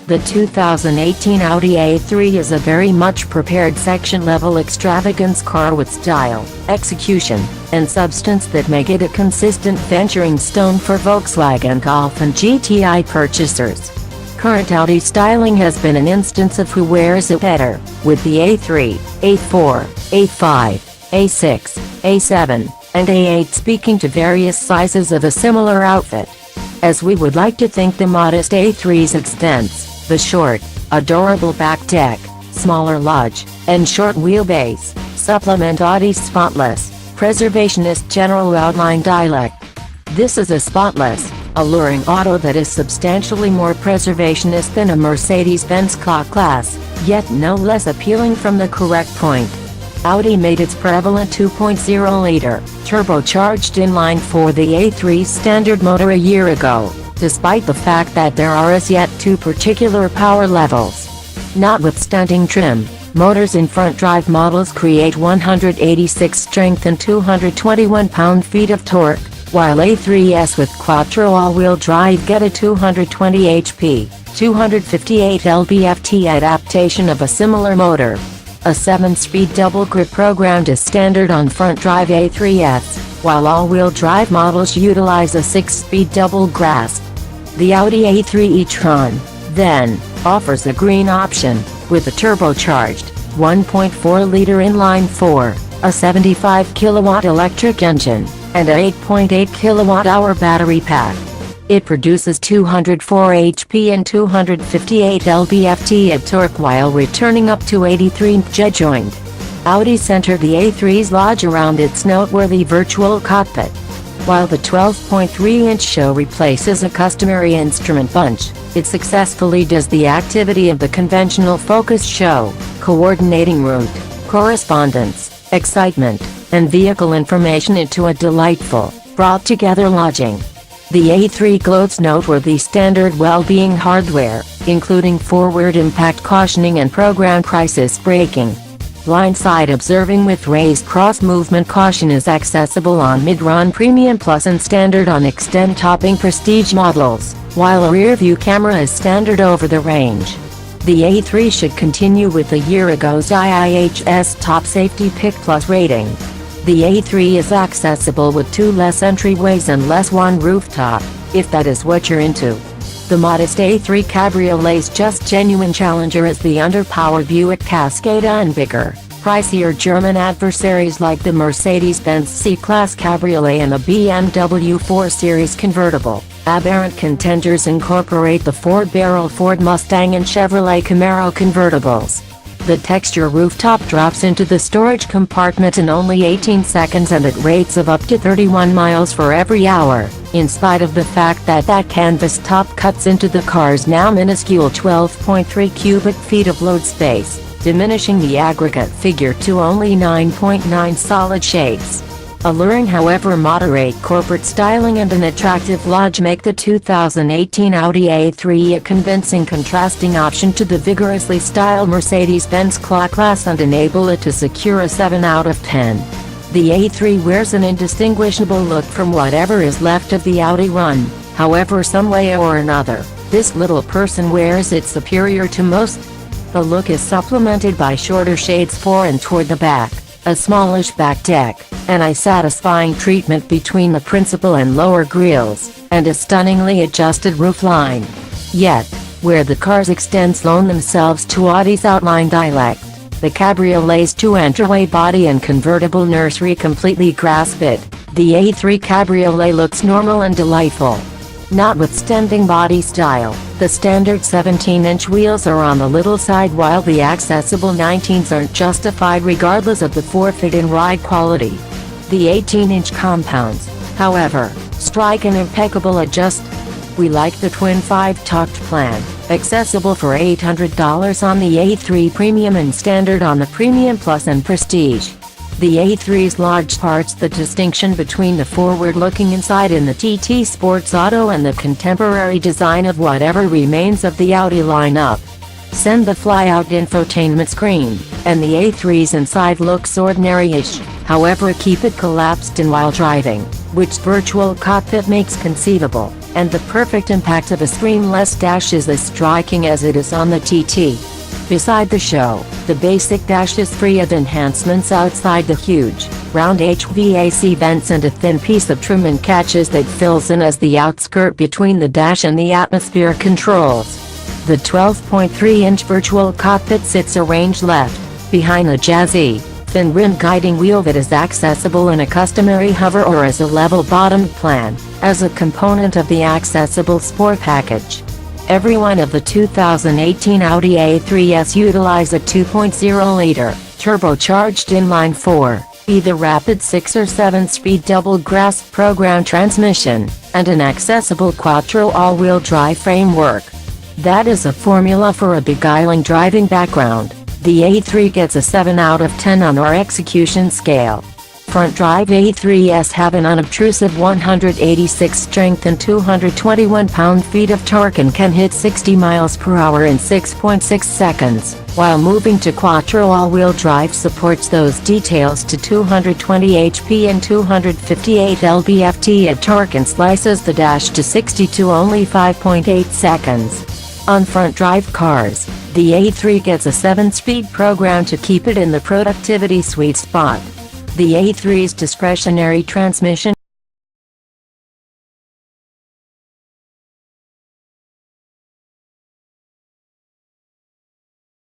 The 2018 Audi A3 is a very much prepared section-level extravagance car with style, execution, and substance that make it a consistent venturing stone for Volkswagen Golf and GTI purchasers. Current Audi styling has been an instance of who wears it better, with the A3, A4, A5, A6, A7, and A8 speaking to various sizes of a similar outfit. As we would like to think the modest A3's extents, the short, adorable back deck, smaller lodge, and short wheelbase, supplement Audi's spotless, preservationist general outline dialect. This is a spotless, alluring auto that is substantially more preservationist than a Mercedes-Benz CLA-Class, yet no less appealing from the correct point. Audi made its prevalent 2.0-liter, turbocharged inline-4 the A3's standard motor a year ago, despite the fact that there are as yet two particular power levels. Notwithstanding trim, motors in front-drive models create 186 strength and 221 pound-feet of torque, while A3s with quattro all-wheel drive get a 220 HP, 258 lb-ft adaptation of a similar motor. A 7-speed double-grip programmed as standard on front-drive A3s, while all-wheel drive models utilize a 6-speed double grasp. The Audi A3 e-tron, then, offers a green option, with a turbocharged, 1.4-liter inline-4, a 75 kilowatt electric engine, and a 8.8 kilowatt-hour battery pack. It produces 204 HP and 258 lb-ft of torque while returning up to 83 jet joint. Audi centered the A3's lodge around its noteworthy virtual cockpit. While the 12.3-inch show replaces a customary instrument bunch, it successfully does the activity of the conventional focus show, coordinating route, correspondence, excitement, and vehicle information into a delightful, brought-together lodging. The A3 gloats noteworthy standard well-being hardware, including forward impact cautioning and program crisis braking. Blindside observing with raised cross-movement caution is accessible on mid-run Premium Plus and standard on Extend topping Prestige models, while a rear-view camera is standard over the range. The A3 should continue with a year ago's IIHS Top Safety Pick Plus rating. The A3 is accessible with 2 less entryways and less one rooftop, if that is what you're into. The modest A3 Cabriolet's just genuine challenger is the underpowered Buick Cascada and bigger, pricier German adversaries like the Mercedes-Benz C-Class Cabriolet and the BMW 4 Series convertible. Aberrant contenders incorporate the 4-barrel Ford Mustang and Chevrolet Camaro convertibles. The texture rooftop drops into the storage compartment in only 18 seconds and at rates of up to 31 miles for every hour, in spite of the fact that canvas top cuts into the car's now minuscule 12.3 cubic feet of load space, diminishing the aggregate figure to only 9.9 solid shades. Alluring however moderate corporate styling and an attractive lodge make the 2018 Audi A3 a convincing contrasting option to the vigorously styled Mercedes-Benz CLA-Class and enable it to secure a 7 out of 10. The A3 wears an indistinguishable look from whatever is left of the Audi run, however some way or another, this little person wears it superior to most. The look is supplemented by shorter shades fore and toward the back, a smallish back deck, an eye-satisfying treatment between the principal and lower grilles, and a stunningly adjusted roofline. Yet, where the cars extends loan themselves to Audi's outline dialect, the Cabriolet's 2-entryway body and convertible nursery completely grasp it. The A3 Cabriolet looks normal and delightful. Notwithstanding body style, the standard 17-inch wheels are on the little side while the accessible 19s aren't justified regardless of the forfeit in ride quality. The 18-inch compounds, however, strike an impeccable adjust. We like the twin 5-tucked plan, accessible for $800 on the A3 Premium and standard on the Premium Plus and Prestige. The A3's lodge parts the distinction between the forward-looking inside in the TT Sports Auto and the contemporary design of whatever remains of the Audi lineup. Send the fly-out infotainment screen, and the A3's inside looks ordinary-ish, however keep it collapsed in while driving, which virtual cockpit makes conceivable. And the perfect impact of a screenless dash is as striking as it is on the TT. Beside the show, the basic dash is free of enhancements outside the huge, round HVAC vents and a thin piece of trim and catches that fills in as the outskirt between the dash and the atmosphere controls. The 12.3-inch virtual cockpit sits arranged left, behind a jazzy, thin-rimmed guiding wheel that is accessible in a customary hover or as a level-bottomed plan, as a component of the accessible Sport package. Every one of the 2018 Audi A3s utilize a 2.0-liter, turbocharged inline-4, either rapid 6 or 7-speed double-grasp program transmission, and an accessible quattro all-wheel drive framework. That is a formula for a beguiling driving background. The A3 gets a 7 out of 10 on our execution scale. Front-drive A3s have an unobtrusive 186 strength and 221 pound-feet of torque and can hit 60 miles per hour in 6.6 seconds, while moving to quattro all-wheel drive supports those details to 220 HP and 258 lb-ft at torque and slices the dash to 60 to only 5.8 seconds. On front-drive cars, the A3 gets a 7-speed program to keep it in the productivity sweet spot. The A3's discretionary transmission